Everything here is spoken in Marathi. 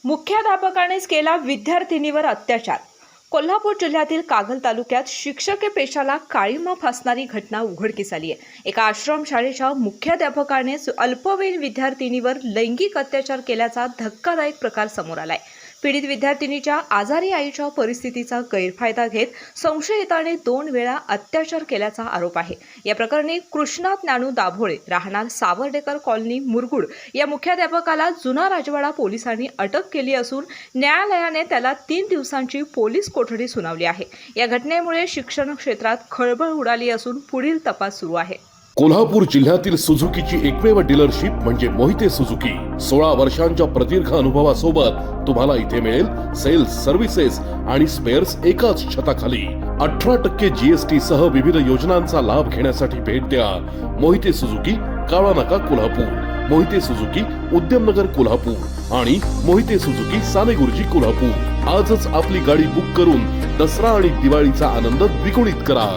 मुख्याध्यापकानेच केला विद्यार्थिनीवर अत्याचार। कोल्हापूर जिल्ह्यातील कागल तालुक्यात शिक्षकी पेशाला काळिमा फासणारी घटना उघडकीस आली आहे। एका आश्रमशाळेच्या मुख्याध्यापकानेच अल्पवयीन विद्यार्थिनीवर लैंगिक अत्याचार केल्याचा धक्कादायक प्रकार समोर आलाय। पीडित विद्यार्थिनीच्या आजारी आईच्या परिस्थितीचा गैरफायदा घेत संशयिताने 2 वेळा अत्याचार केल्याचा आरोप आहे। या प्रकरणी कृष्णा ज्ञानू दाभोळे राहणार सावर्डेकर कॉलनी मुरगुड या मुख्याध्यापकाला जुना राजवाडा पोलिसांनी अटक केली असून न्यायालयाने त्याला 3 दिवसांची पोलीस कोठडी सुनावली आहे। या घटनेमुळे शिक्षण क्षेत्रात खळबळ उडाली असून पुढील तपास सुरू आहे। कोल्हापूर जिल्ह्यातील सुझुकीची एकमेव डीलरशिप म्हणजे मोहिते सुझुकी। 16 वर्षांच्या प्रदीर्घ अनुभवासोबत तुम्हाला इथे मिळेल सेल्स, सर्व्हिसेस आणि स्पेअर्स एकाच छताखाली। 18% GST सह विविध योजनांचा लाभ घेण्यासाठी भेट द्या मोहिते सुझुकी, काळा नाका, कोल्हापूर, मोहिते सुझुकी, उद्यमनगर, कोल्हापूर आणि मोहिते सुझुकी, सानेगुरुजी, कोल्हापूर। आजच आपली गाडी बुक करून दसरा आणि दिवाळीचा आनंद द्विगुणित करा।